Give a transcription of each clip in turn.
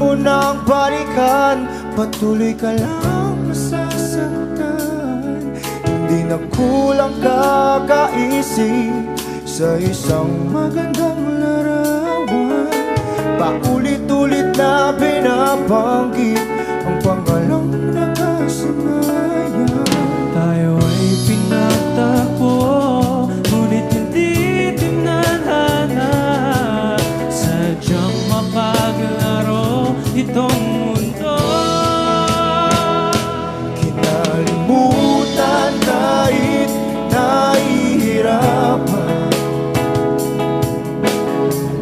mo nang balikan, patuloy ka lang masasaktan. Hindi na kulang kakaisip sa isang magandang larawan. Paulit-ulit na binabanggit ang pangalang nakasanayan. Tayo ay pinagtagpo, ngunit hindi tinadhana. Sadyang mapaglaro itong mundo. Kinalimutan kahit nahihirapan,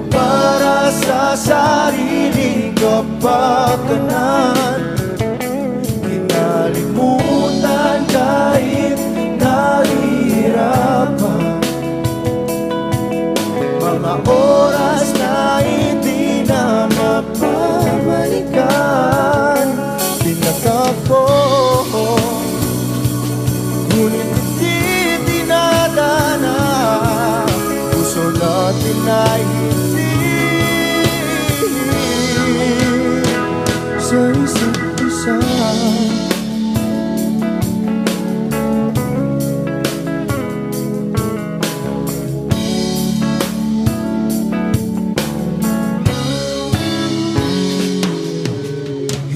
para sa sariling kapakanan. Kinalimutan kahit nahihirapan, mga oras na hindi na mapabalikan. Tinatako, ngunit hindi dinadana. Puso natin ay hindi sa isa't isa.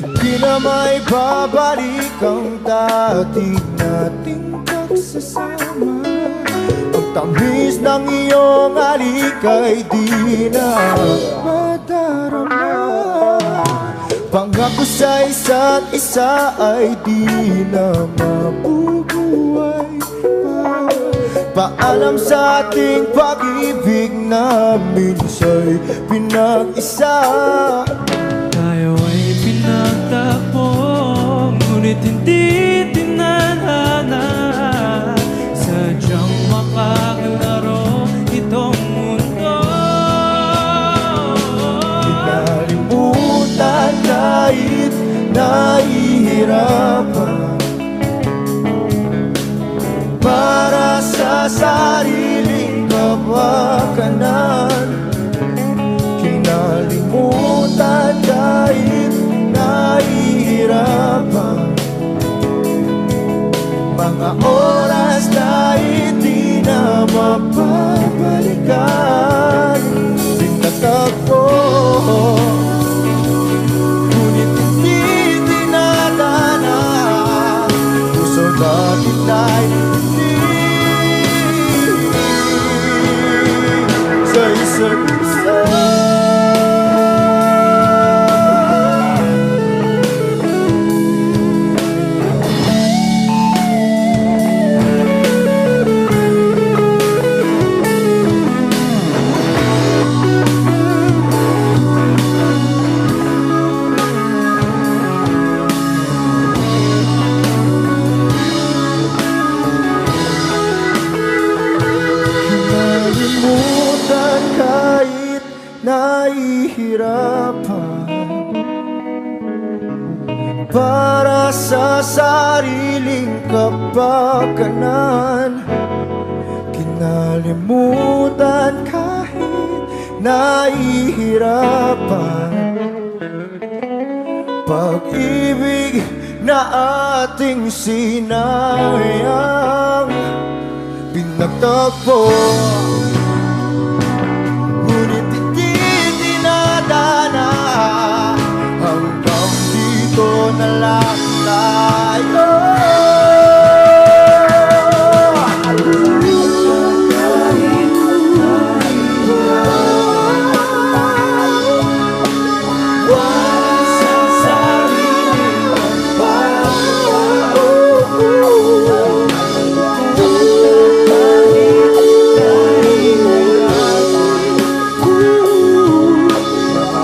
Hindi na may babalik ang dati nating pagsasama. Ang tamis ng iyong halik ay di na madarama. Pangako sa isa't isa ay di na mabubuhay pa. Paalam sa ating pag-ibig na minsa'y pinag-isa. Tayo ay pinagtagpo, ngunit hindi tinadhana. Sadyang mapaglaro itong mundo. Kinalimutan kahit nahihirapan, para sa sariling kapakanan. Kinalimutan kahit nahihirapan, mga oras na hindi na mapabalikan. Tinatagpo, ngunit hindi dinadana. Puso natin ay hindi sa isa't isa. Kinalimutan kahit nahihirapan, para sa sariling kapakanan. Kinalimutan kahit nahihirapan, pag-ibig na ating sinayang. Pinagtagpo, ngunit hindi dinadana. Hanggang dito na lang tayo.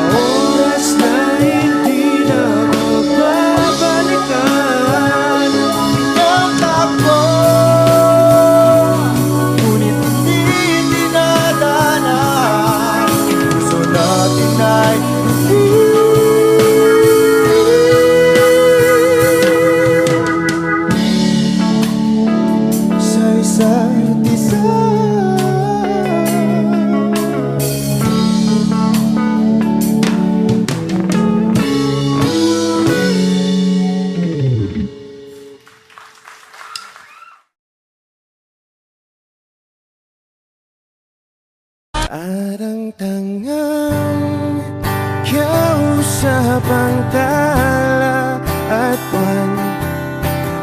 Oras na hindi na mapabalikan. Parang tangang kausap ang tala at buwan,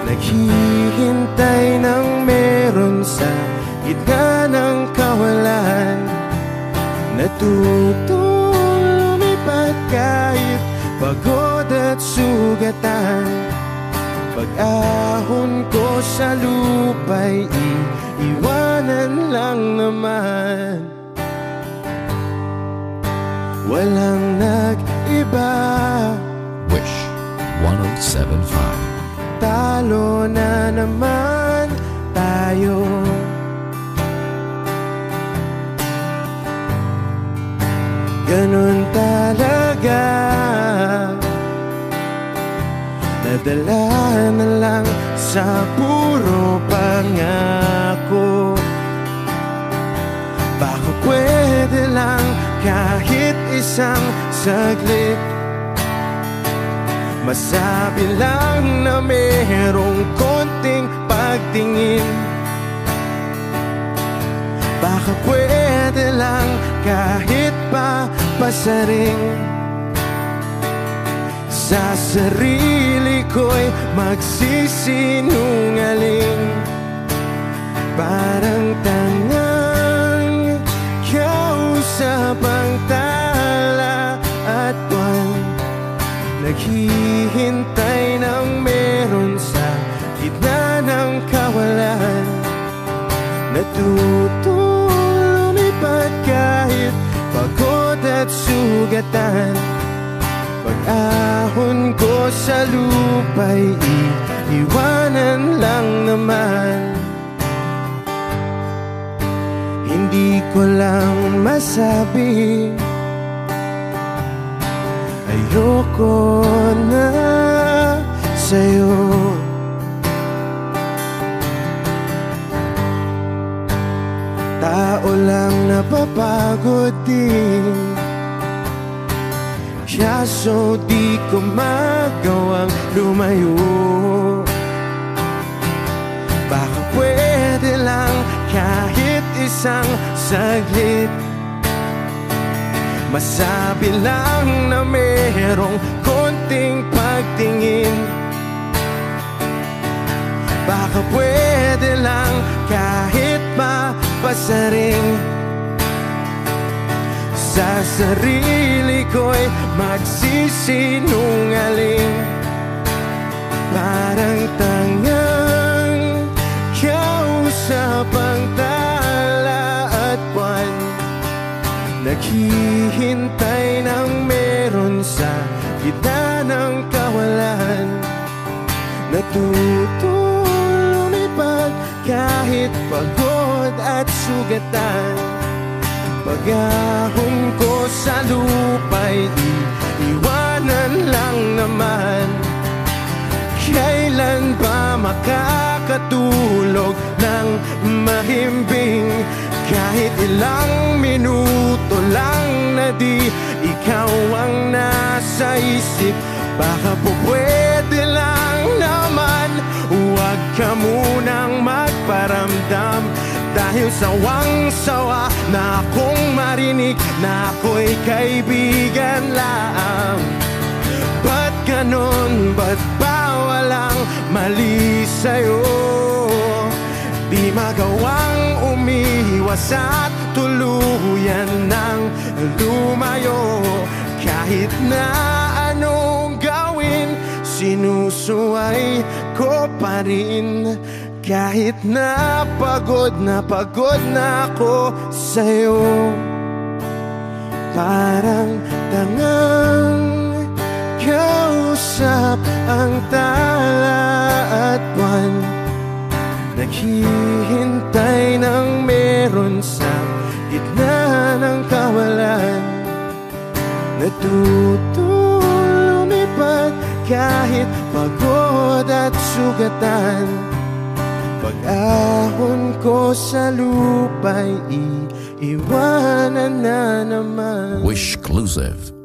naghihintay ng meron sa gitna ng kawalan. Natutong lumipad kahit pagod at sugatan. Pag-ahon ko sa lupa'y iiwanan lang naman. Walang nag-iba. Wish 107.5. Talo na naman tayo. Ganun talaga. Nadala na lang sa puro pangako. Baka pwede lang kahit isang saglit, masabi lang na merong konting pagtingin. Baka pwede lang kahit pa pasaring. Sa sarili ko'y magsisinungaling. Parang tangang kausap ang tala at buwan, naghihintay ng meron sa gitna ng kawalan. Natutong lumipad kahit pagod at sugatan. Pag-ahon ko sa lupa'y iiwanan lang naman. Hindi ko lang masabi, ayoko na sa'yo. Tao lang napapagod din, kaso di ko magawang lumayo. Baka pwede lang kahit isang saglit, masabi lang na merong konting pagtingin. Baka pwede lang kahit mapasaring. Sa sarili ko'y magsisinungaling. Parang tangang kausap ang tala at buwan, naghihintay ng meron sa gitna ng kawalan. Natutong lumipad kahit pagod at sugatan. Pag-ahon ko sa lupa'y iiwanan lang naman. Kailan ba makakatulog ng mahimbing? Kahit ilang minuto lang na di ikaw ang nasa isip. Baka po pwede lang naman, huwag ka munang magparamdam. Dahil sawang-sawa na akong marinig na ako'y kaibigan lang. Ba't ganon? Ba't ba walang mali sa'yo? Di magawang umiwas at tuluyan ng lumayo. Kahit na anong gawin, sinusuway ko pa rin. Kahit na pagod na ako sa'yo. Parang tangang kausap ang tala at buwan, naghihintay ng meron sa gitna ng kawalan. Natutong lumipad kahit pagod at sugatan. Pag-ahon ko sa lupa'y iiwanan na naman. Wishclusive.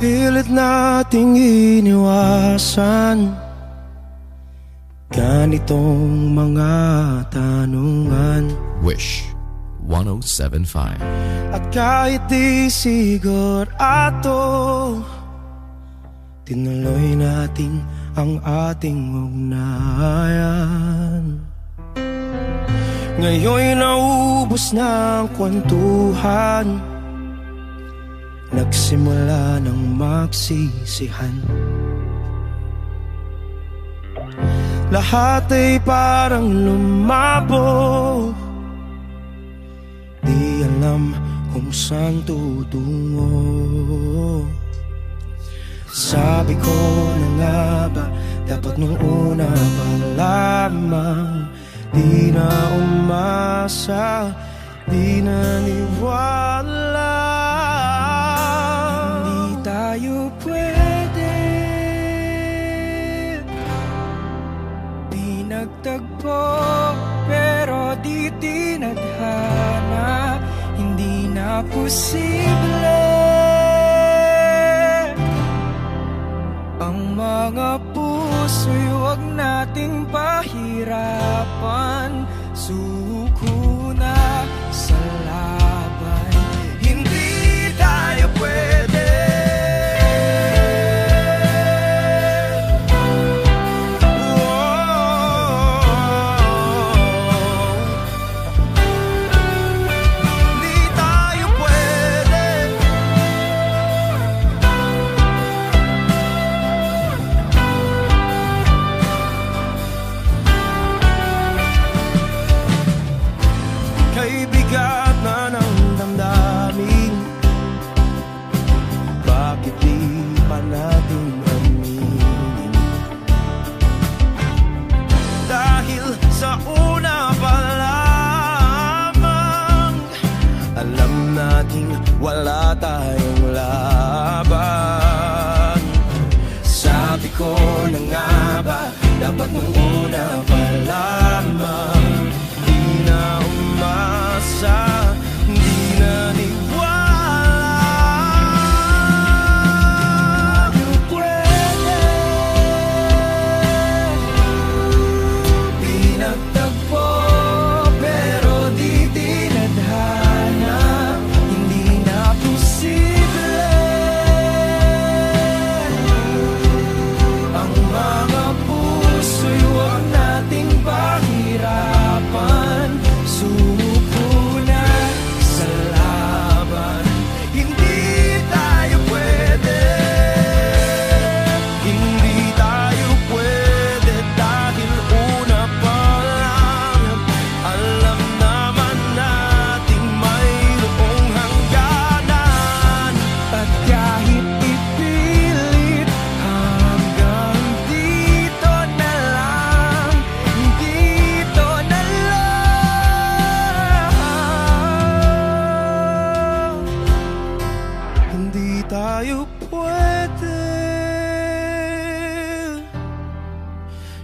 Pilit nating iniwasan ganitong mga tanungan. Wish 107.5. At kahit di sigurado, tinuloy natin ang ating ugnayan. Ngayon'y naubos na ang kwentuhan, nagsimula ng magsisihan. Lahat ay parang lumabo, di alam kung saan tutungo. Sabi ko na nga ba, dapat nung una pa lamang, di na umasa, di naniwala. Hindi tayo pwede pinagtagpo, pero di tinadhana. Hindi na posible ang mga puso'y huwag nating pahirapan. Suko na sa laban, hindi tayo pwede. Hindi tayo pwede. Kay bigat na ng damdamin, bakit di pa natin aminin? Dahil sa una pa lamang, alam nating wala tayong laban. Sabi ko na nga ba, dapat nung una pa lamang, di na umasa, di naniwala. Tayo pwede pinagtagpo, pero di tinadhana. Hindi na posible ang mga puso'y huwag nating pahirapan. Suko na sa laban, hindi tayo pwede. Hindi tayo pwede dahil una pa lang, alam naman nating mayroong hangganan. At kahit ipilit, hanggang dito na lang, dito na lang. Hindi tayo pwede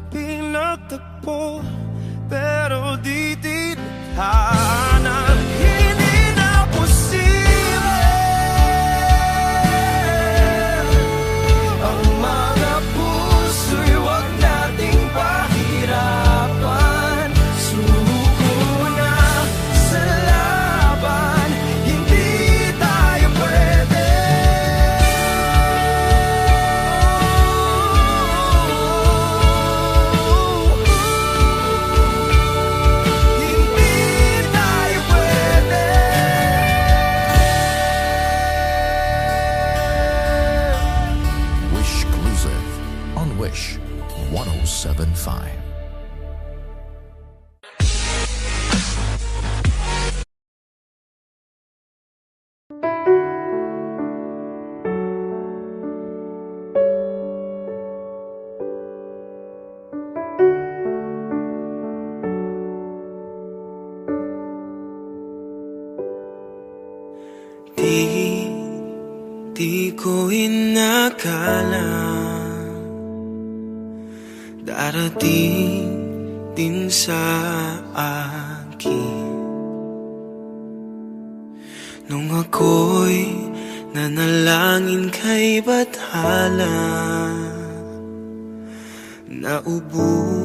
pinagtagpo, pero di tinadhana. Hindi na posible ang mga puso'y huwag nating pahirapan. Suko na sa laban, hindi tayo pwede. Hindi tayo pwede. Wish Exclusive on Wish 107.5. Di ko inakala darating din sa akin nung ako'y nanalangin kay Bathala, naubusan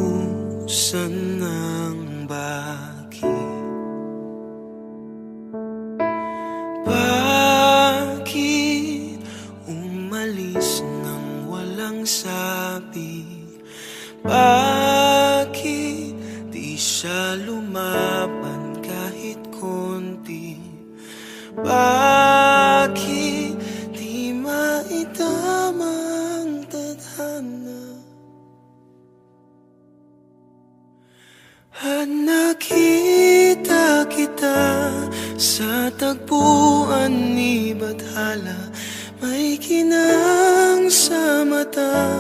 ng baki. Bakit umalis nang walang sabi? Bakit di siya lumaban kahit konti? Bakit di maitamang tadhana? At nakita kita sa tagpuan ni Bathala, may kinang sa mata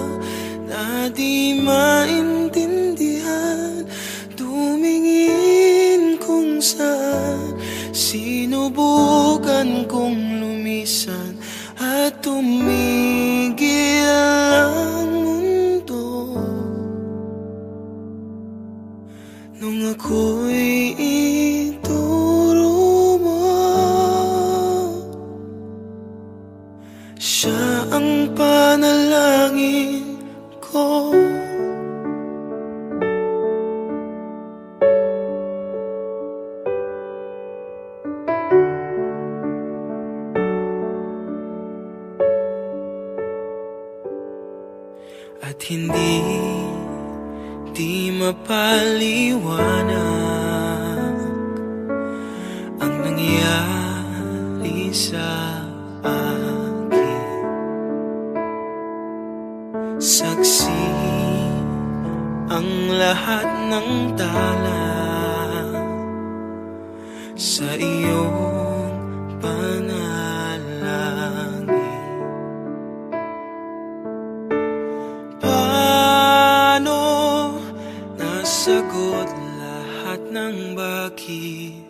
na di maintindihan. Tumingin kung saan, sinubukan kong lumisan at tumigil ang mundo. Nung ako'y ituro mo, siya ang panalangin ko. At hindi di mapaliwanag ang nangyari sa akin. Saksi ang lahat ng tala sa iyong panalangin. Paano nasagot lahat ng bakit?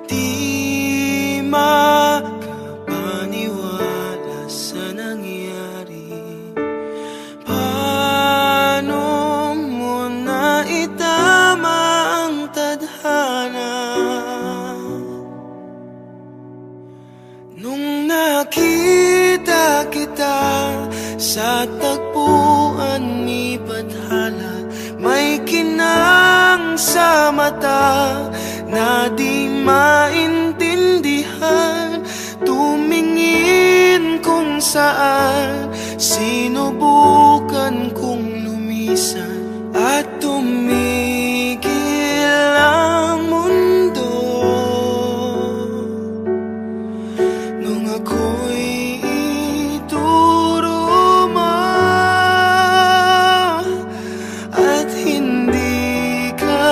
Di makapaniwala sa nangyari. Paano mo naitama ang tadhana? Nung nakita kita sa tagpuan ni Bathala, may kinang sa mata na di maintindihan. Tumingin kung saan, sinubukan kong lumisan at tumigil ang mundo. Nung ako'y ituro mo at hindi ka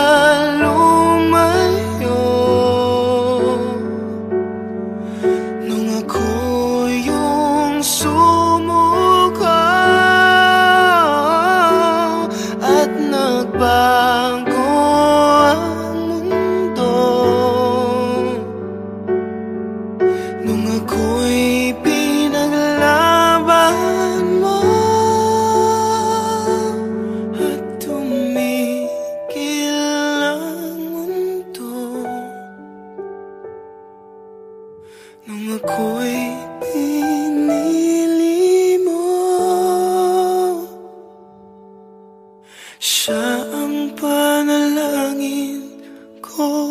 lumayo, nung ako yung sumuko at nagbago ang mundo, nung ako'y pinaglaban mo at tumigil ang mundo, nung ako'y pinili mo, siya ang panalangin ko.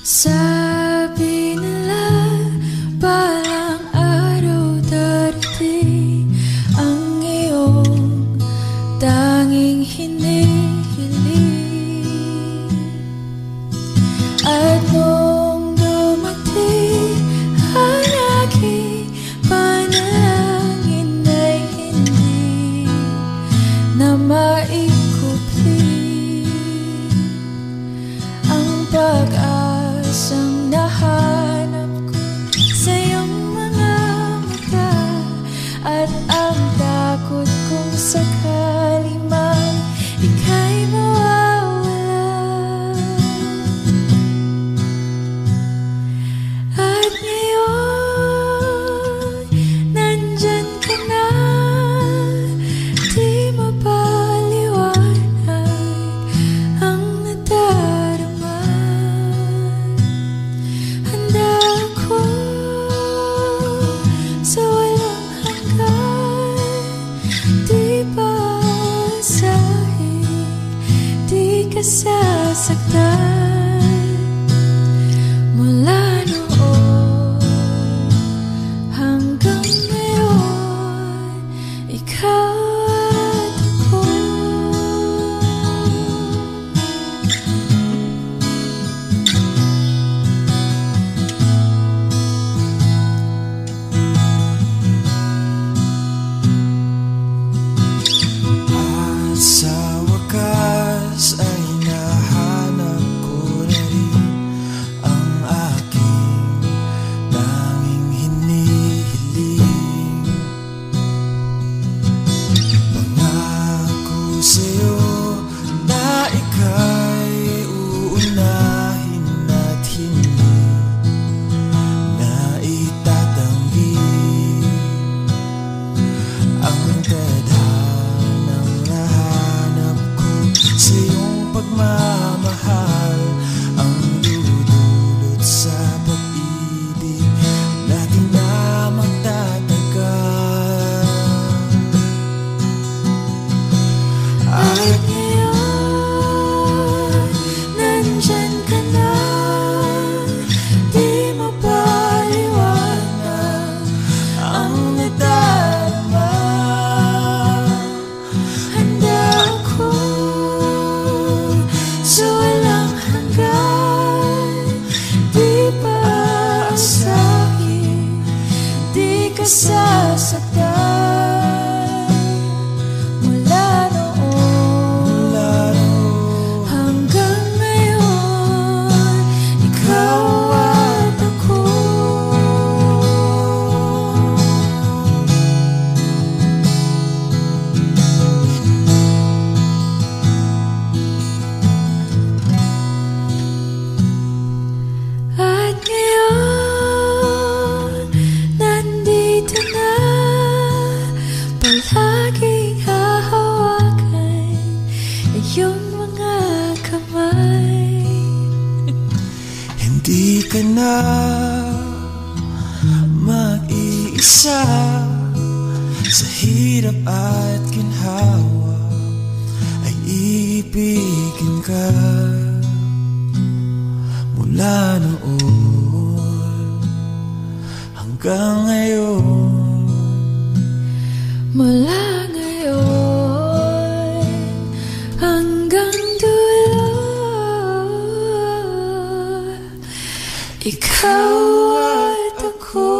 Sabi nila balang araw darating ang iyong tanging hinihiling. At nung dumating ang aking panalangin ay hindi na maikupli ang pag-asa At ngayon, nandyan ka na. Di mapaliwanag ang nadarama. Handa ako sa walang hanggan. Di pa asahin, di ka sasaktan. Mula noon hanggang ngayon, ikaw at ako. At sa wakas ay nahanap ko na rin ang aking tanging hinihiling. Pangako sa'yo na ika'y uunahin at hindi na itatanggi ang tadhanang nahanap ko sa iyong pagmamahal, ang dudulot sa pag-ibig natin na magtatagal. At ngayon, nandyan ka na. Di mapaliwanag ang nadarama. Handa ako sa walang hanggan. Di pa aasahin, di ka sasaktan. Mula noon hanggang ngayon, ikaw at ako. At ngayon, nandito na. Palaging hahawakan iyong mga kamay. Hindi ka na mag-iisa sa hirap at ginhawa, ay iibigin ka. Mula noon hanggang ngayon, Mula ngayon hanggang dulo, ikaw at ako.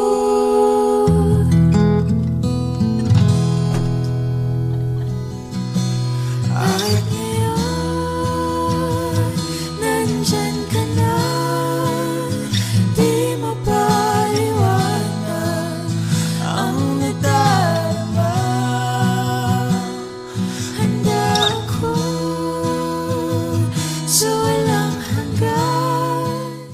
At ngayon, nandyan ka na. Di mapaliwanag ang nadarama. Handa ako sa walang hanggan.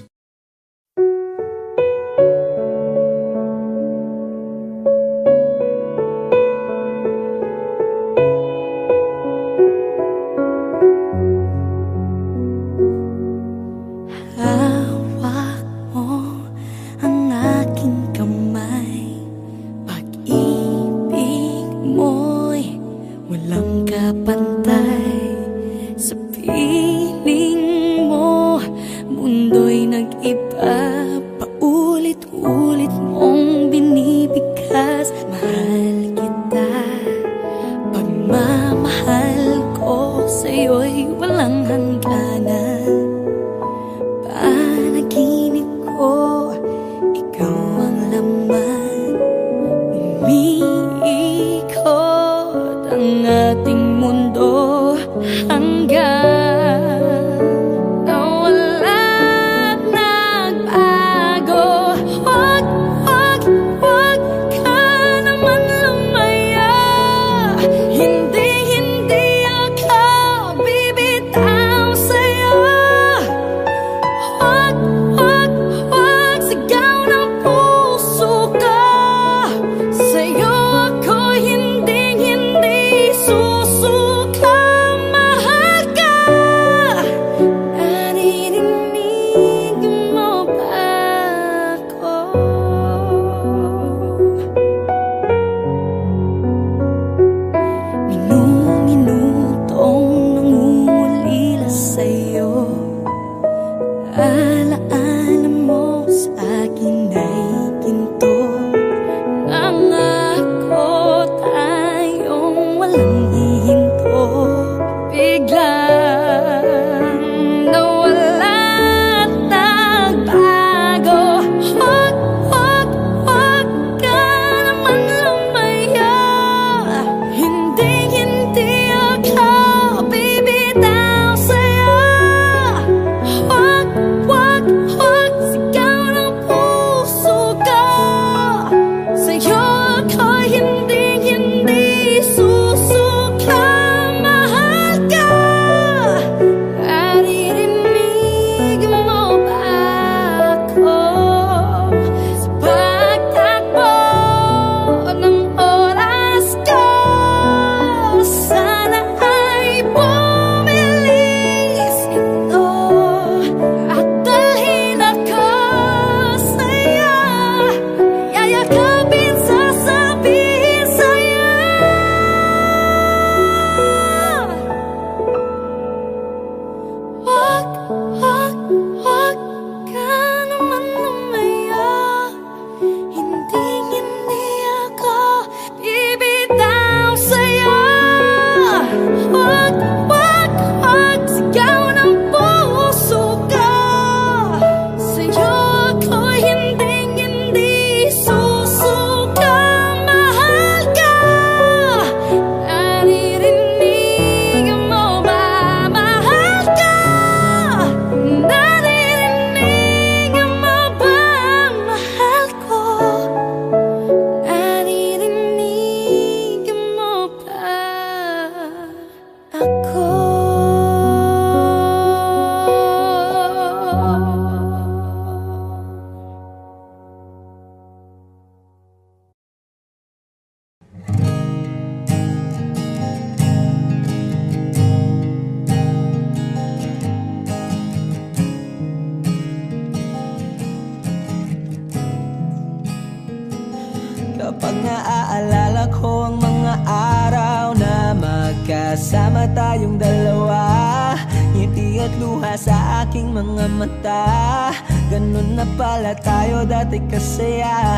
Kapag naaalala ko ang mga araw na magkasama tayong dalawa, ngiti at luha sa aking mga mata. Ganun na pala tayo dati kasaya.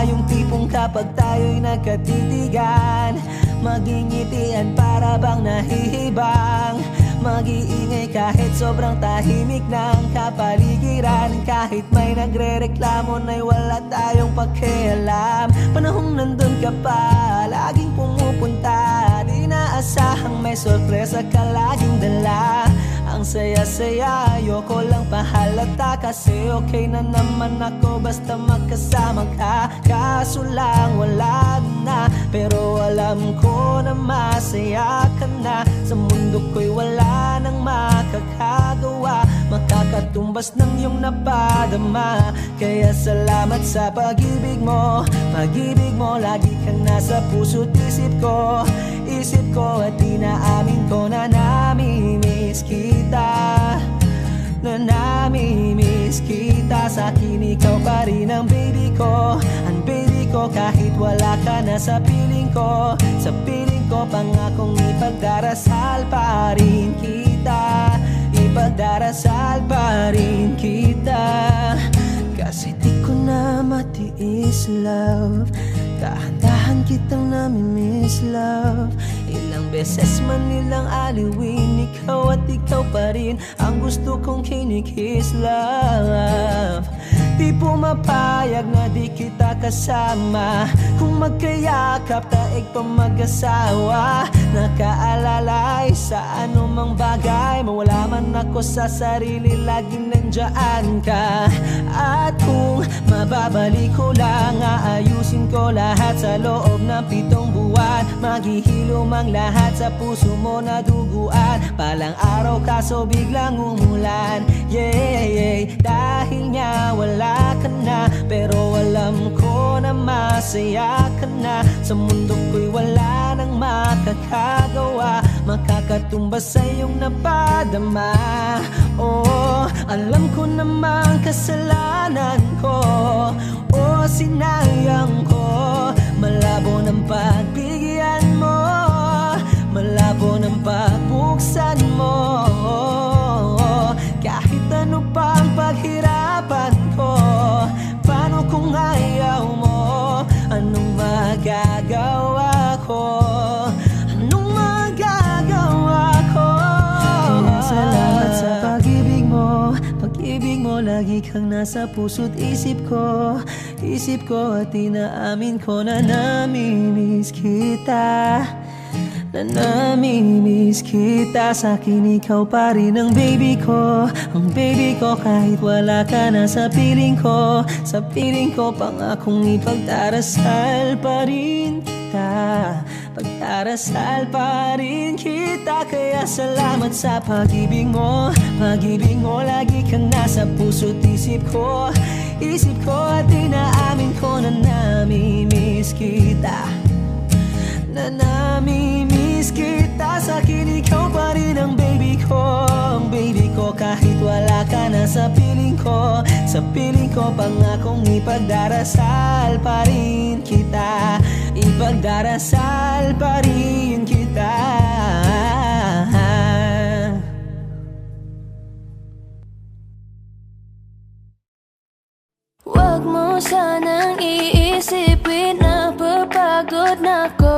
Yung tipong kapag tayo'y nagkatitigan, magingitian para bang nahihibang. Mag-iingay kahit sobrang tahimik ng kapaligiran. Kahit may nagre-reklamo na'y wala tayong pakialam. Panahong nandun ka pa, laging pumupunta. Di naasahang may sorpresa ka laging dala. Ang saya-saya, ayoko lang pahalata. Kasi okay na naman ako basta magkasama ka. Kaso lang wala na, pero alam ko na masaya ka na. Sa mundo ko'y wala nang makakagawa, makakatumbas ng iyong napadama. Kaya salamat sa pag-ibig mo. Pag-ibig mo, lagi kang nasa puso't isip ko. Isip ko at inaamin ko na namimiss kita. Na namimiss kita. Sa akin ikaw pa rin ang baby ko. Ang baby ko kahit wala ka na sa piling ko. Sa piling ko pangakong ipagdarasal pa rin kita. Ipagdarasal pa rin kita. Kasi di ko na matiis love. Dahan-dahan kitang namimiss love. Ilang beses man nilang aliwin, ikaw at ikaw pa rin ang gusto kong kinikis love. Di pumapayag na di kita kasama. Kung magkayakap taig pa mag-asawa. Nakaalalay sa anumang bagay. Mawala man ako sa sarili, laging nandiyan ka. At kung mababalik ko lang, aayusin ko lahat sa loob ng 7 buwan. Maghihilom ang lahat sa puso mo na duguan. Palang araw kaso biglang umulan. Yeah, yeah. Dahil nga wala ka na, pero alam ko na masaya ka na. Sa mundo ko'y wala nang makakagawa, makakatumbas sa iyong napadama. Oh, alam ko namang kasalanan ko. Oh, sinayang ko. Malabo ng pagbigyan mo, malabo ng pagbuksan mo. Kahit ano pang paghirapan ko, paano kung ayaw mo? Anong magagawa ko? Anong magagawa ko? Kaya salamat sa pag-ibig mo. Pag-ibig mo, lagi kang nasa puso't isip ko. Isip ko at inaamin ko na namimiss kita. Na namimiss kita. Sa'kin ikaw pa rin ang baby ko. Ang baby ko kahit wala ka na sa piling ko. Sa piling ko pangakong ipagdarasal pa rin kita. Pagdarasal pa rin kita. Kaya salamat sa pag-ibig mo. Pag-ibig mo, lagi kang nasa puso't isip ko. Isip ko at inaamin ko na namimiss kita. Na namimiss kita. Sa'kin ikaw pa rin ang baby ko. Ang baby ko kahit wala ka na sa piling ko. Sa piling ko pangakong ipagdarasal pa rin kita. Ipagdarasal pa rin kita. Huwag mo sanang iisipin na papagod na ako.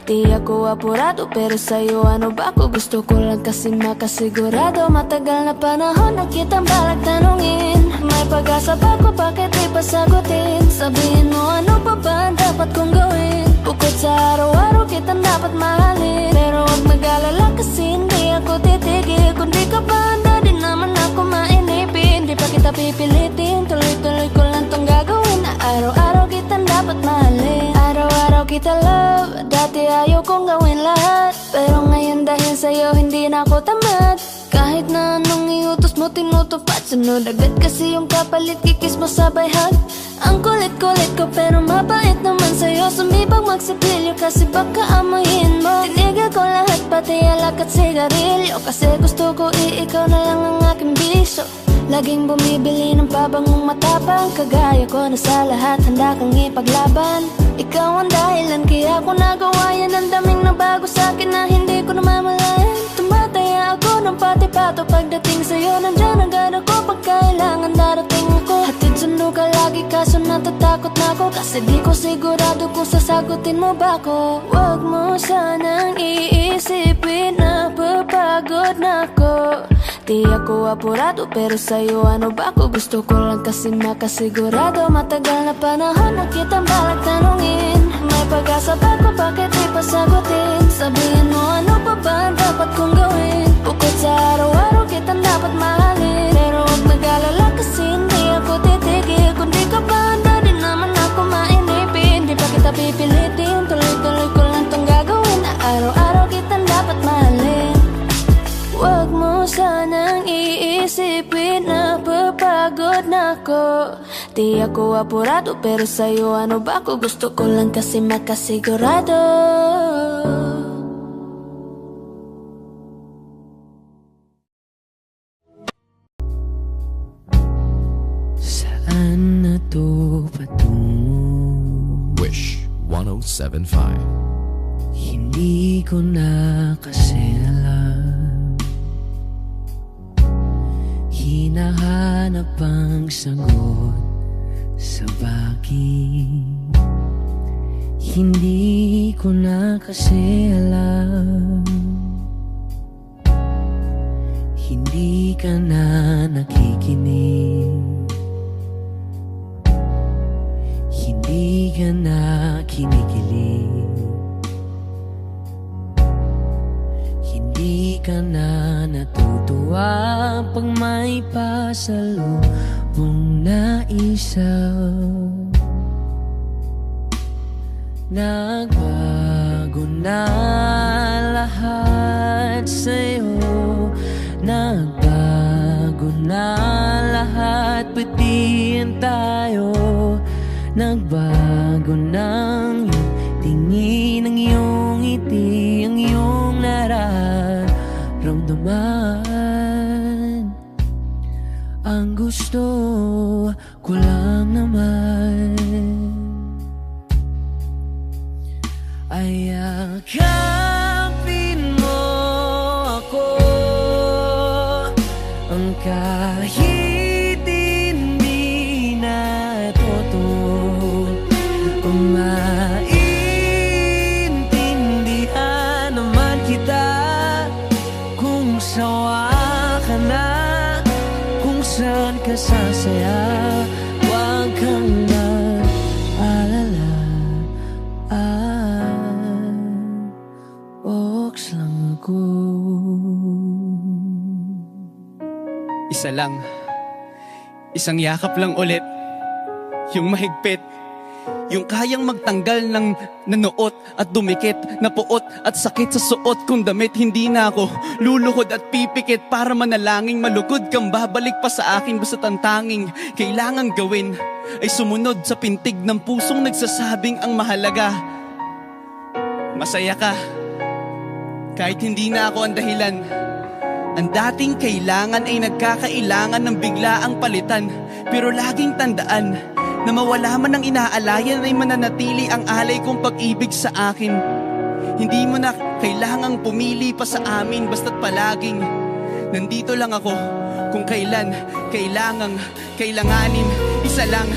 Di ako apurado pero sa'yo ano ba ako? Gusto ko lang kasi makasigurado. Matagal na panahon na kitang balak tanungin. May pag-asa ba ko, bakit di pa sagutin? Sabihin mo ano pa ba ang dapat kong gawin? Bukod sa araw-araw kitang dapat mahalin. Pero huwag mag-alala kasi hindi ako titigil. Kung di ka ba handa, di naman ako mainipin. Di pa kita pipilitin, tuloy-tuloy ko lang tong gagawin. Na araw-araw kitang dapat mahalin. Araw-araw kita love. Dati ayaw kong gawin lahat, pero ngayon dahil sa'yo hindi na ako tamad. Kahit na anong iutos mo tinutupad. Sunod agad kasi yung kapalit, kikis mo sabay hug. Ang kulit-kulit ko pero mabait naman sa'yo. Sumibag magsipilyo kasi baka amoyin mo. Tinigil ko lahat pati alak at sigarilyo. Kasi gusto ko ikaw na lang ang aking bisyo. Laging bumibili ng pabangong matapang. Kagaya ko na sa lahat handa kang ipaglaban. Ikaw ang dahilan kaya ako nagawa yan. Ang daming nabago sa'kin na hindi ko namamalayan. Tumataya ako ng pati-pato pagdating sa'yo. Nandyan agad ako pag kailangan darating ako. Hatid sundo ka lagi kaso natatakot na ako. Kasi di ko sigurado kung sasagutin mo ba ako. Huwag mo sanang iisipin na papagod na ako. Di ako apurado pero sa'yo ano ba ako? Gusto ko lang kasi makasigurado. Matagal na panahon na kitang balak tanungin. May pag-asa ba ko bakit di pa sagutin? Sabihin mo ano pa ba ang dapat kong gawin? Bukod sa araw-araw kitang dapat mahalin. Pero huwag mag-alala kasi hindi ako titigil. Kung di ka ba handa din naman ako mainipin. Di pa kita pipilitin, tuloy-tuloy ko lang tong gagawin. Na araw-araw kitang dapat mahalin. Huwag mo sanang iisipin na papagod na ako. Di ako apurado pero sa'yo ano ba ako? Gusto ko lang kasi makasigurado. Saan na to patungo? Wish 1075. Hindi ko na kasi alam. Hinahanap ang sagot sa bakit. Hindi ko na kasi alam. Hindi ka na nakikinig. Hindi ka na kinikilig. Hindi ka na natutuwa pag may pasalubong na isaw. Nagbago na lahat sa'yo. Nagbago na lahat, pati yan tayo. Nagbago ng iyong tingin, ang iyong ngiti, ang iyong nararamdaman. Ang gusto ko lang naman ay yakapin mo ako, ang kahit hindi natuto, maintindihan naman kita kung sawa ka na, kung saan ka sasaya. Huwag kang mag-alala, oks lang ako. Isa lang, isang yakap lang ulit, yung mahigpit, yung kayang magtanggal ng nanuot at dumikit, na puot at sakit sa suot kong damit. Hindi na ako luluhod at pipikit para manalangin malugod kang babalik pa sa akin. Basta't ang tanging kailangan gawin ay sumunod sa pintig ng pusong nagsasabing ang mahalaga masaya ka. Kahit hindi na ako ang dahilan, ang dating kailangan ay nagkakailangan ng biglaang palitan. Pero laging tandaan na mawala man ang inaalayan ay mananatili ang alay kong pag-ibig sa akin. Hindi mo na kailangang pumili pa sa amin, basta't palaging nandito lang ako kung kailan kailanganin. Isa lang,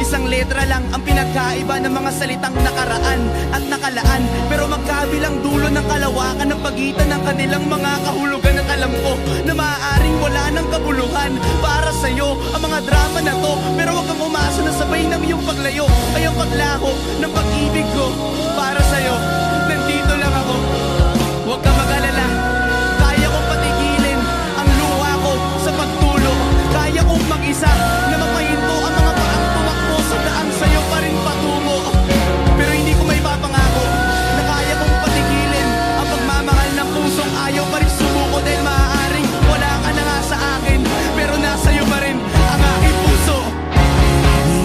isang letra lang ang pinagkaiba ng mga salitang nakaraan at nakalaan. Pero magkabilang dulo ng kalawakan ng pagitan ng kanilang mga kahulugan. At alam ko na maaaring wala ng kabuluhan para sa'yo ang mga drama na to. Pero wag kang umasa na sabay ng iyong paglayo ay ang paglaho ng pag-ibig ko para sa'yo. Nandito lang ako, huwag kang mag-alala. Kaya kong patigilin ang luha ko sa pagtulo. Kaya kong mag-isa na mapahinto ang mga paang tumakbo sa daan sa'yo pa rin patungo. Pero hindi ko may papangako na kaya kong patigilin ang pagmamahal ng pusong ayaw pa rin sumuko. Dahil maaaring wala ka na nga sa akin, pero nasa'yo pa rin ang aking puso.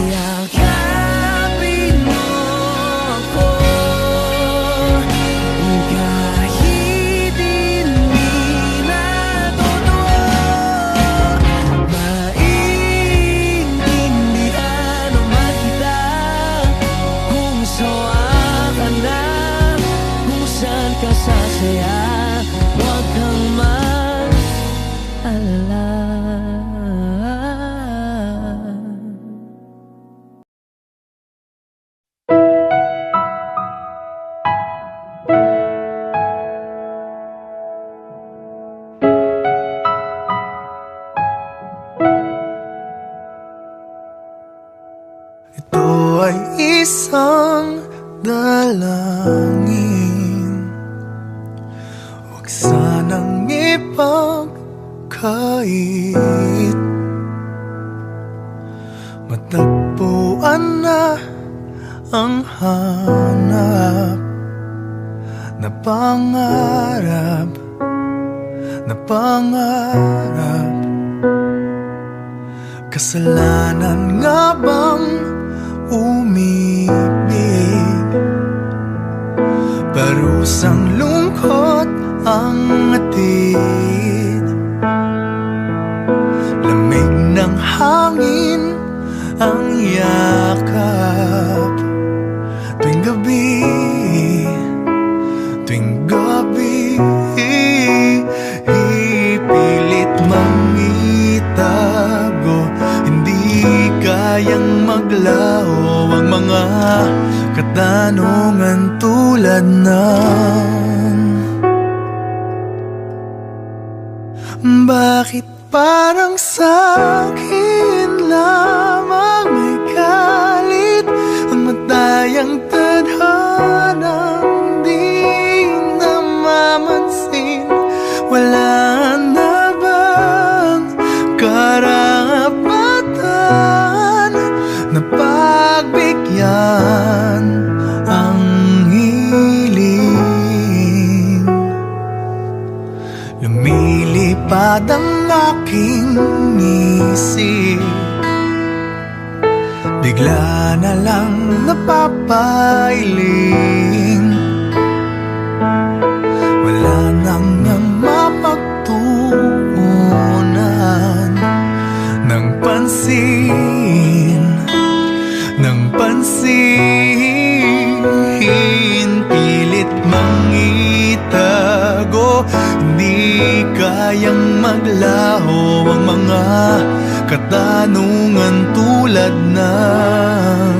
Yakapin mo ako, ito ay isang dalangin. Huwag sanang ipagkait, matagpuan na ang hanap na pangarap, na pangarap. Kasalanan nga bang umibig? Parusang lungkot ang atid, lamig ng hangin ang yakap. Tuwing gabi, tuwing gabi, ipilit mang itago, hindi kayang maglaho ang mga katanungan tulad ng bakit parang sa'kin lamang may galit ang matayang tadhanang di namamansin? Wala na bang karapatan na pagbigyan ang hiling? Lumilipad ang aking isip, bigla na lang napapailing. Wala nang mapagtuunan ng pansin, ng pansin. Pilit mang itago, hindi kayang maglaho ang mga katanungan tulad ng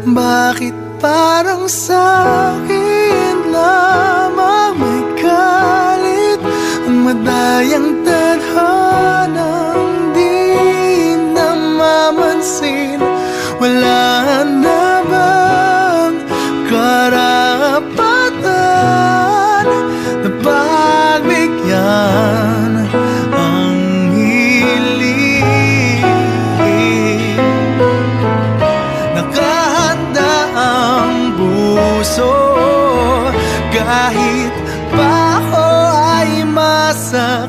bakit parang sa'kin lamang may galit ang madayang tadhanang di namamansin? Wala na bang karapatan na pagbigyan ang hiling? Nakahanda ang puso kahit pa ako ay masaktan.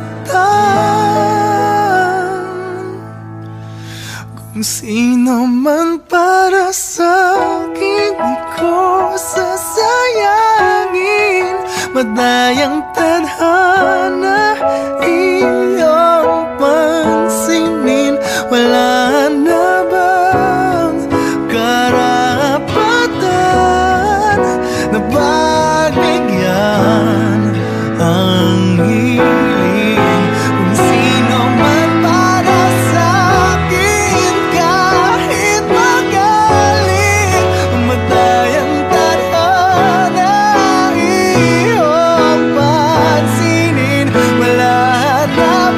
Kung sino man para sa'kin, di ko sasayangin. Madayang tadhana iyong pansinin. Wala na bang karapatan na pagbigyan ang hiling? Kung sino man para sa'kin, kahit magaling, madayang tadhana iyong pansinin. Wala na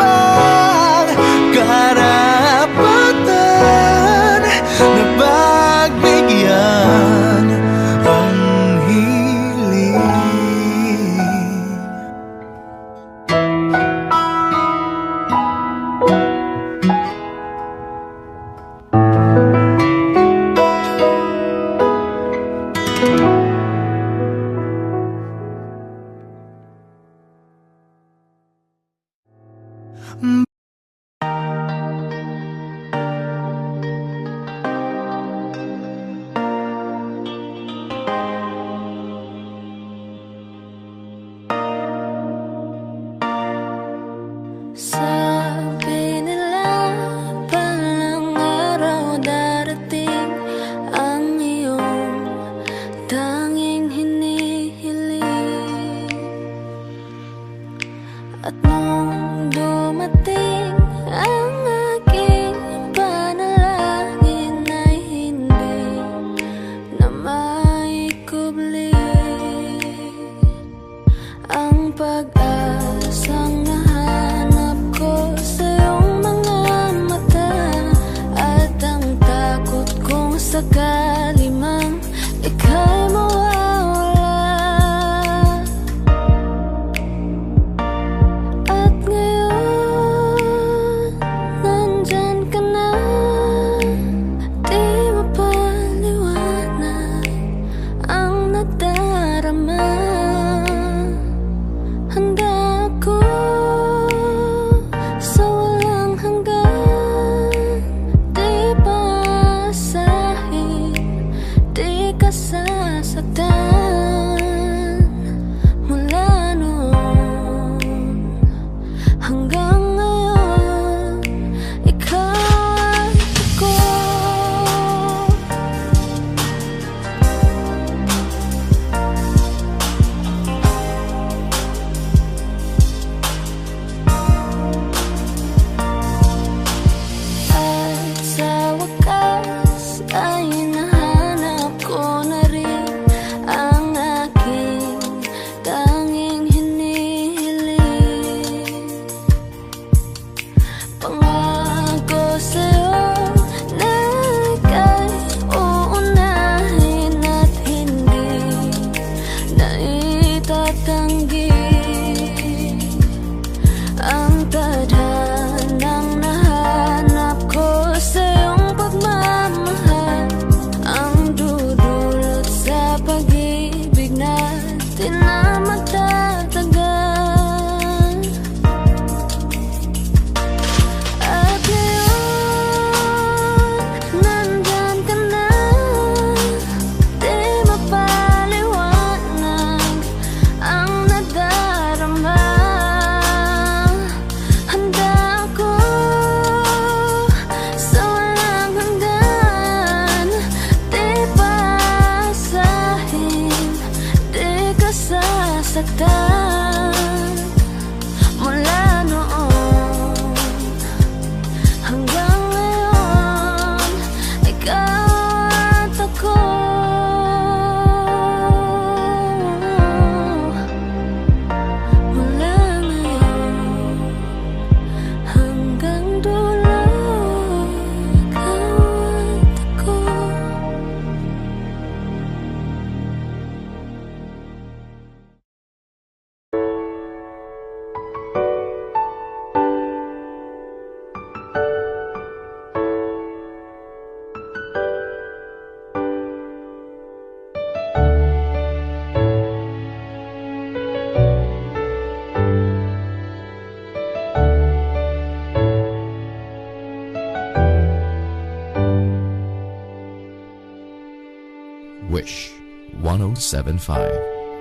Wish 1075.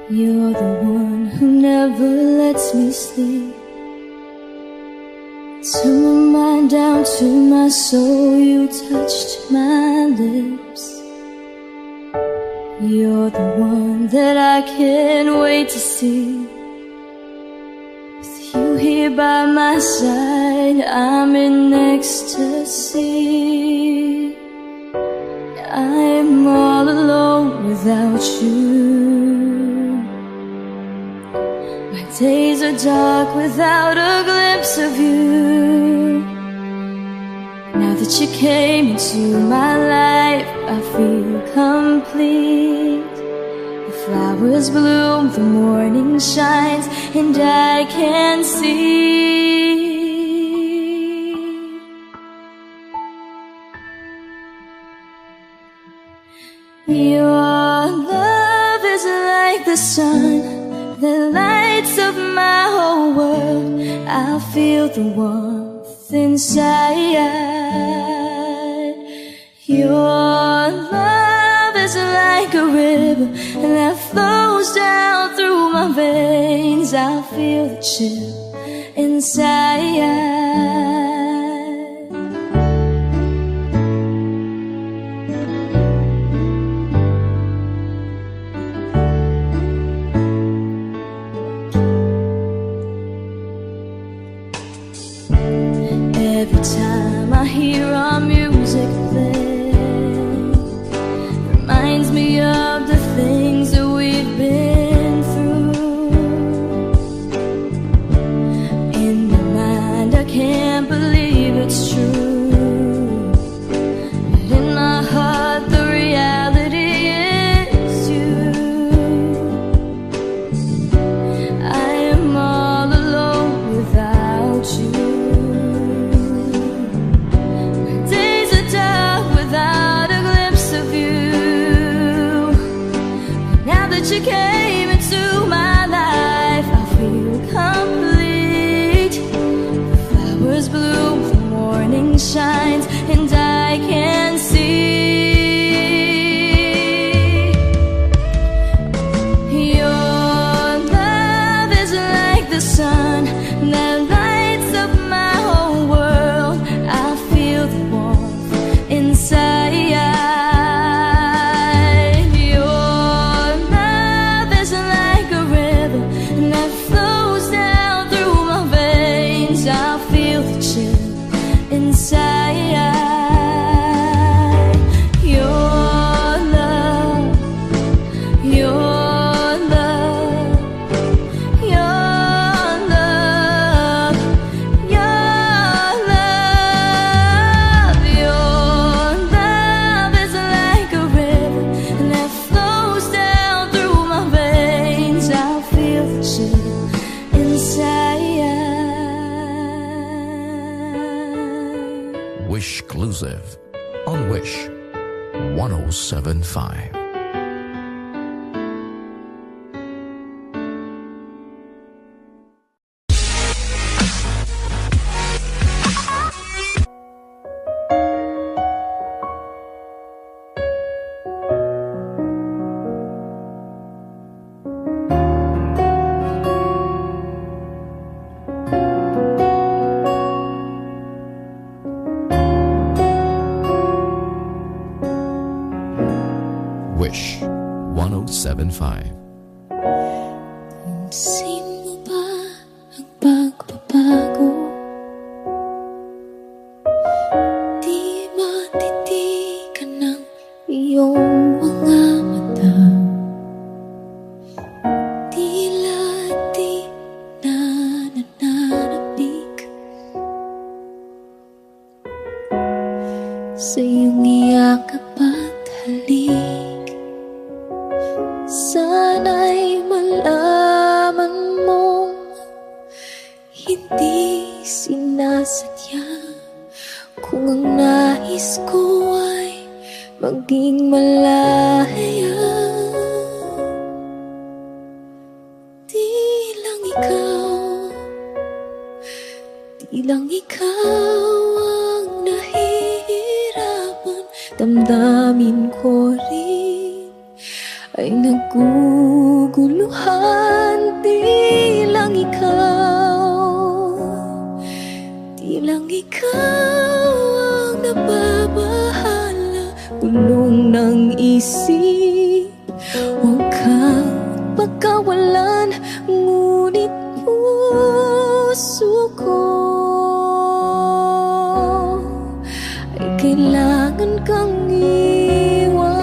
You're the one who never lets me sleep. Turn my mind down to my soul, you touched my lips. You're the one that I can't wait to see. With you here by my side, I'm in ecstasy. I'm all alone without you. My days are dark without a glimpse of you. Now that you came into my life, I feel complete. The flowers bloom, the morning shines, and I can see. Your love is like the sun that lights up my whole world. I feel the warmth inside. Your love is like a river that flows down through my veins. I feel the chill inside. Every time I hear our music play, reminds me of the things that we've been through. In my mind I can't believe it's true, but in my heart the reality is you. I am all alone without you. You came into my life, I feel complete. The flowers bloom, the morning shines, and I can see. Your love is like the sun that lights up my whole world. I feel the warmth inside. Exclusive on Wish 1075. Wish 1075. Pansin mo ba ang pagbabago? Di matitigan ng iyong mga mata. Tila di na nananabik sa iyong iyakap at halik. Sana'y malaman mong hindi sinasadya. Kung ang nais ko ay maging malaya, di lang ikaw ang nahihirapan. Damdamin ko rin ay naguguluhan. Di lang ikaw, di lang ikaw ang nababahala. Gulong ng isip, huwag kang pagkawalan. Ngunit puso ko ay kailangan kang iwan.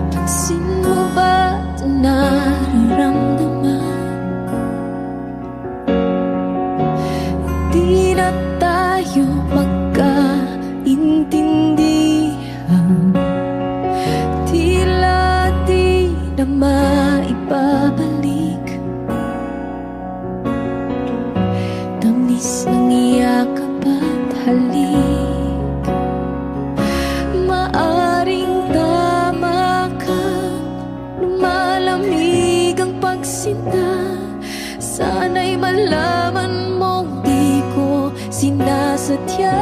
Pansin mo ba ito nararamdaman? Di na tayo magkaintindihan. Tila di na maibabalik. Tamis ng iyakap at halik. Maaring tama ka, lumalamig ang pagsinta. Sana'y malaman mong di ko sinasadya.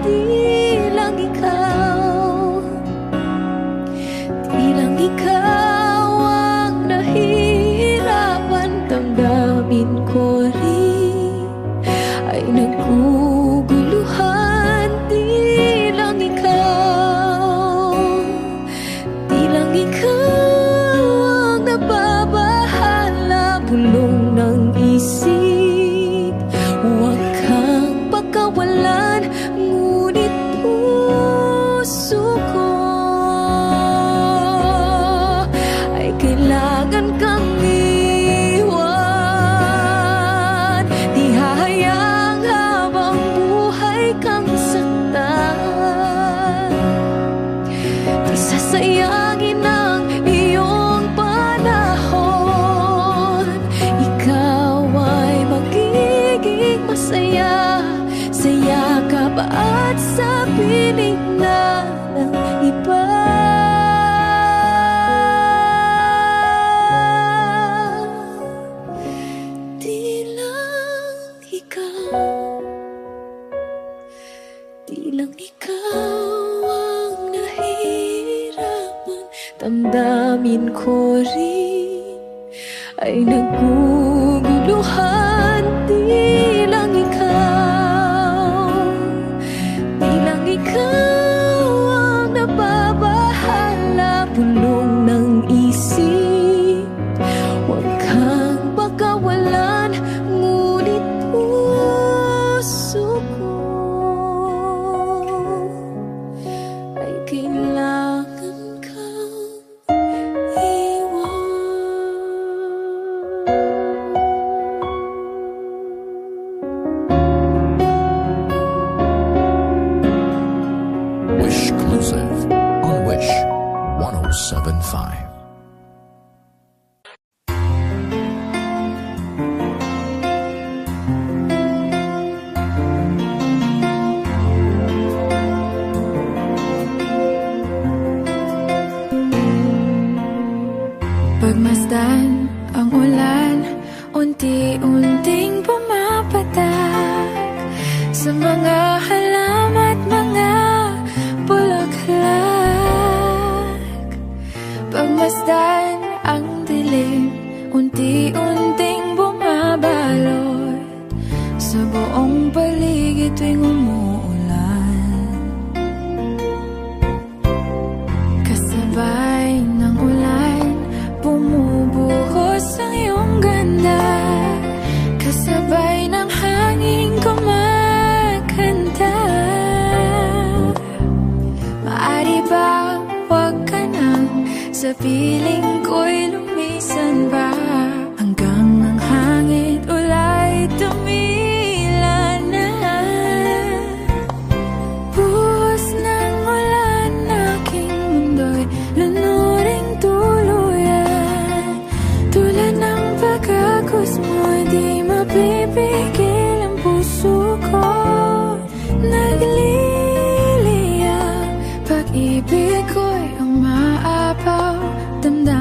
Di lang ikaw, di lang ikaw ang nahihirapan. Damdamin ko rin ay naguguluhan. Di lang ikaw, di lang ikaw ang nababahala. Bulong ng isip, huwag kang pagkawalan. Ngunit puso ko ay kailangan kang iwan. Di hahayang habang buhay kang saktan. Di sasayangin ang iyong panahon. Ikaw ay magiging masaya sa yakap at sa piling na ng iba. Di lang ikaw, di lang ikaw ang nahihirapan. Damdamin ko rin ay naguguluhan. Di lang ikaw, di lang ikaw ang nababahala. Bulong ng isip, huwag kang pagkawalan. Ngunit puso ko ay kailangan kang iwan. Wish Exclusive on Wish 1075. Pagmasdan ang ulan, unti-unting pumapatak sa mga halaman at mga bulaklak. Pagmasdan ang dilim, unti-unting bumabalot sa buong paligid tuwing umuulan. Kasabay ng ulan, bumubuhos ang iyong ganda. Kasabay ng hangin kumakanta. Maari ba wag ka nang sa piling ko'y lumisan ba? Hanggang ang hangin ulay tumila na. Buhos ng ulan, aking mundo'y lunuring tuluyan. Tulad ng pagkagos mo, di mapipigil ang puso ko. Nagliliyab, pag-ibig ko'y ang maapaw. Damdamin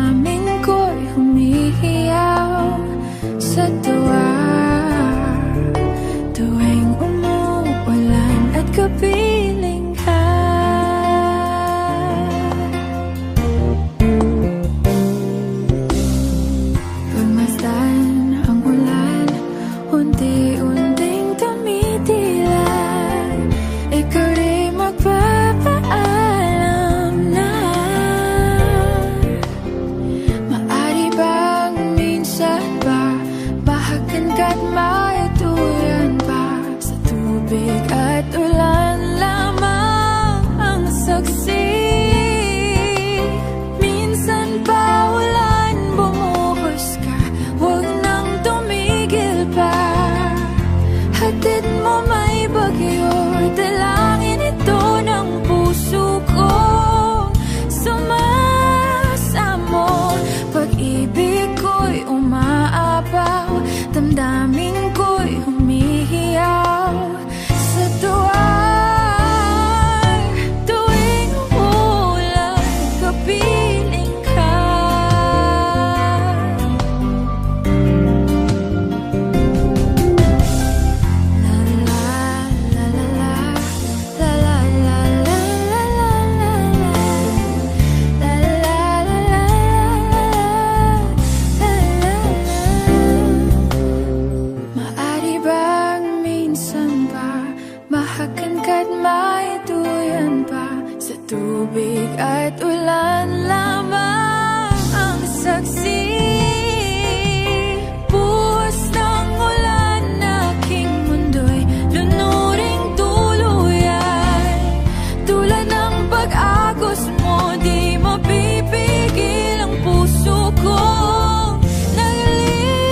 tubig at ulan lamang ang saksi. Buhos ng ulan, aking mundo'y lunuring tuluyan. Tulad ng pag-agos mo, di mapipigil ang puso ko. Nagliliyab,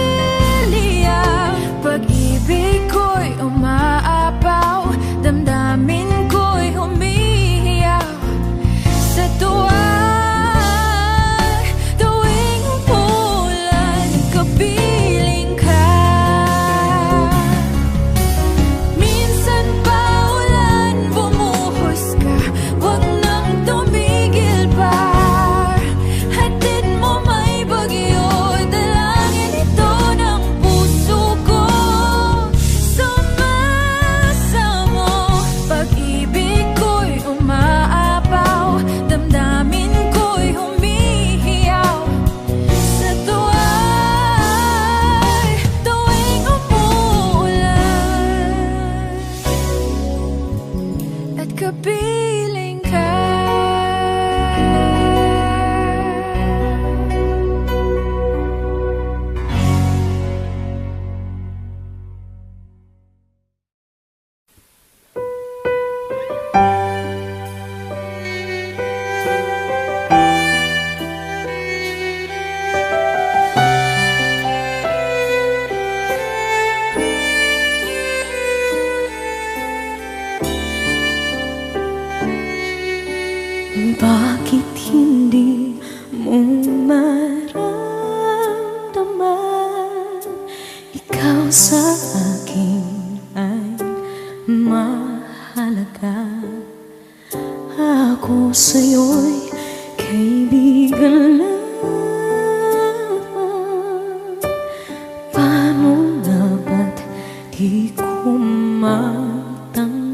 pag-ibig ko'y umaapaw, damdamin ko'y humihiyaw sa tuwa. Tuwing umulan, kapiling ka. Minsan pa ulan, bumuhos ka, wag nang tumigil pa. Hatid mo may bagyo, dalangin ito ng puso ko. Sumasamo, pag-ibig ko'y umaapaw, damdamin ko'y humihiyaw sa tuwa. Tuwing umuulan at kapiling ka. Bakit hindi mo maramdaman? Ikaw sa akin ay mahalaga. Ako sa'yo'y kaibigan lamang. Paano nga ba't di ko matanggap?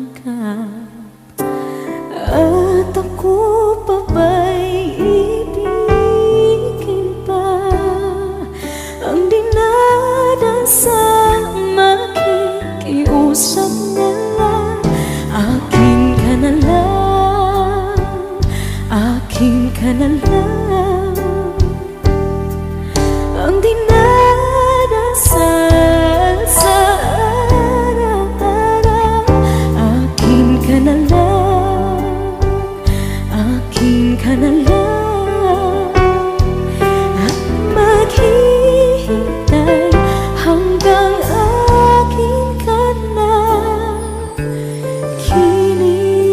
At ako pa ba'y ibigin pa? Ang dinadasang makikiusap na lang. Akin ka na lang, akin ka na lang. Ang dinadasal sa araw-araw. Akin ka na lang, akin ka na lang. At maghihintay hanggang akin ka na kinig.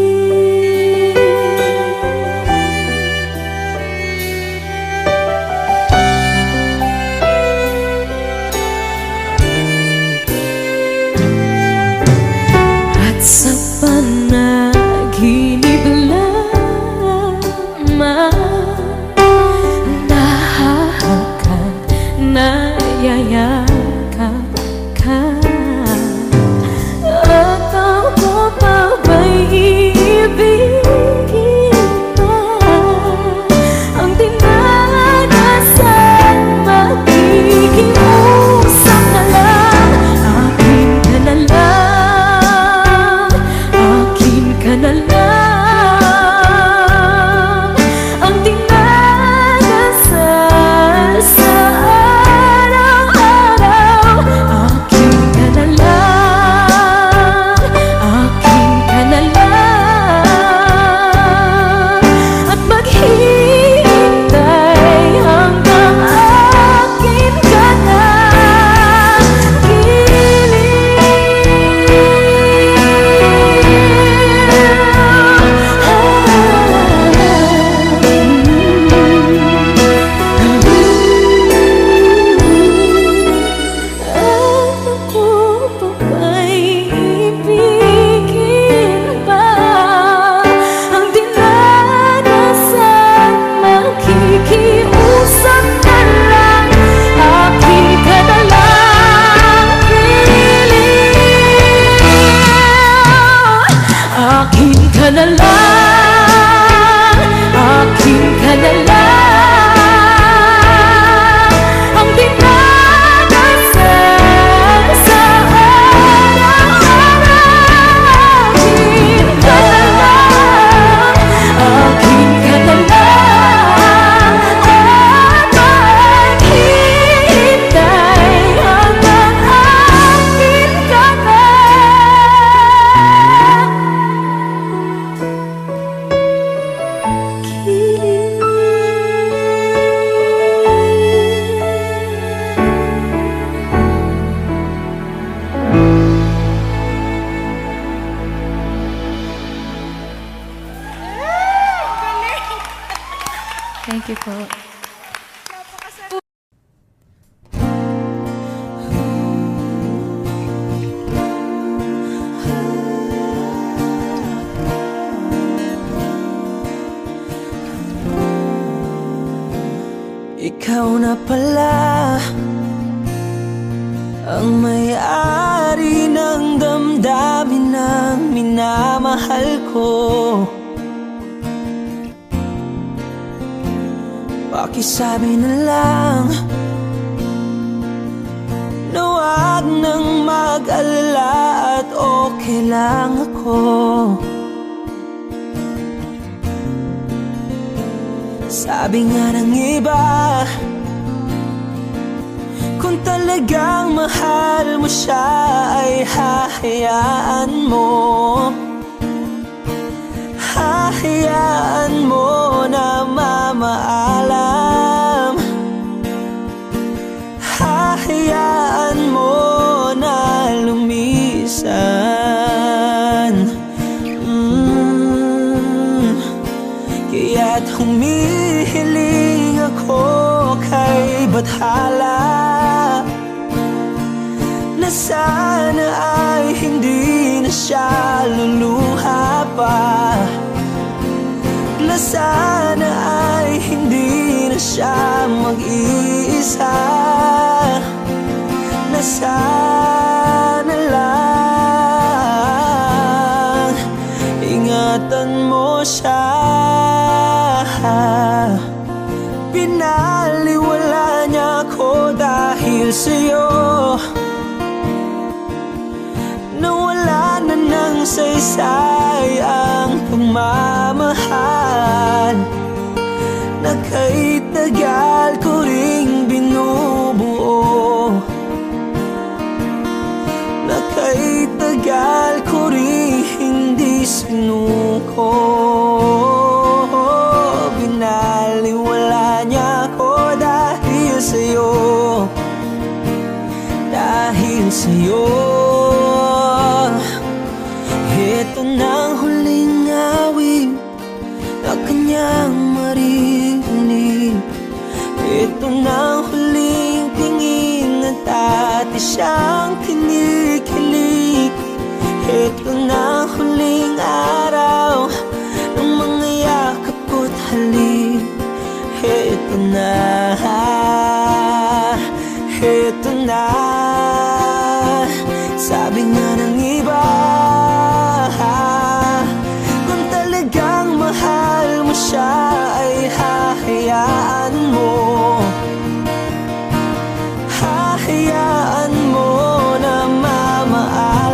Thank you po. Ikaw na pala ang may-ari ng damdamin ng minamahal ko. Pakisabi na lang na wag nang mag-alala at okay lang ako. Sabi nga ng iba, kung talagang mahal mo siya ay hahayaan mo. Hahayaan mo na mamaalam. Hahayaan mo na lumisan. Kaya't humihiling ako kay Bathala na sana ay hindi na siya luluha pa, na sana ay hindi na siya mag-iisa, na sana lang ingatan mo siya. Pinaliwala niya ako dahil sa'yo, nawala na ng saysay ang pagmamahal na kahit tagal ko ring binubuo, na kahit tagal ko ring hindi sinuko. Binaliwala niya ako dahil sa'yo, dahil sa'yo. Ito na ang huling awit na kanyang maririnig. Ito na ang huling tingin na dati siyang kinikilig. Ito na ang huling araw ng mga yakap ko't halik. Ito na, ito na. Sabi nga ng iba, kung talagang mahal mo siya ay hahayaan mo. Hahayaan mo na mamaalam.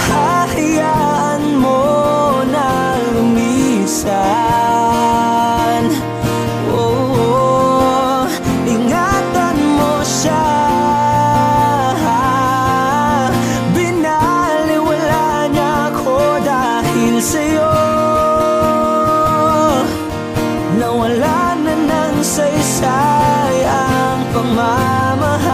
Hahayaan mo na lumisan. Oh, ingatan mo siya. Binaliwala niya ako dahil sa'yo, nawala na ng saysay ang pagmamahal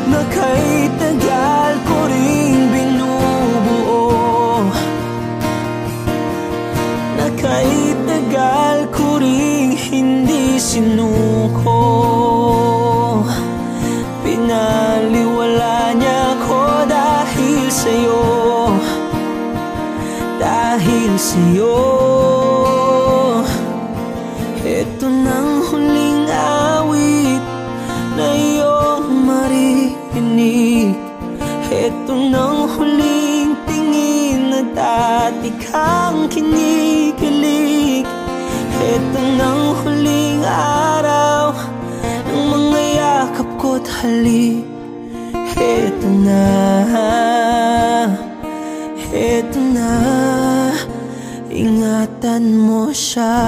na kahit tagal ko ring binubuo, na kahit tagal ko ring hindi sinuko. Pinaliwala niya ako dahil sa'yo, dahil sa'yo. Ito nang huling awit na iyong maririnig. Ito nang huling tingin na dati kang kinikilig. Ito nang huling araw ng mga yakap ko't halik. Ito na, ito na, ingatan mo siya.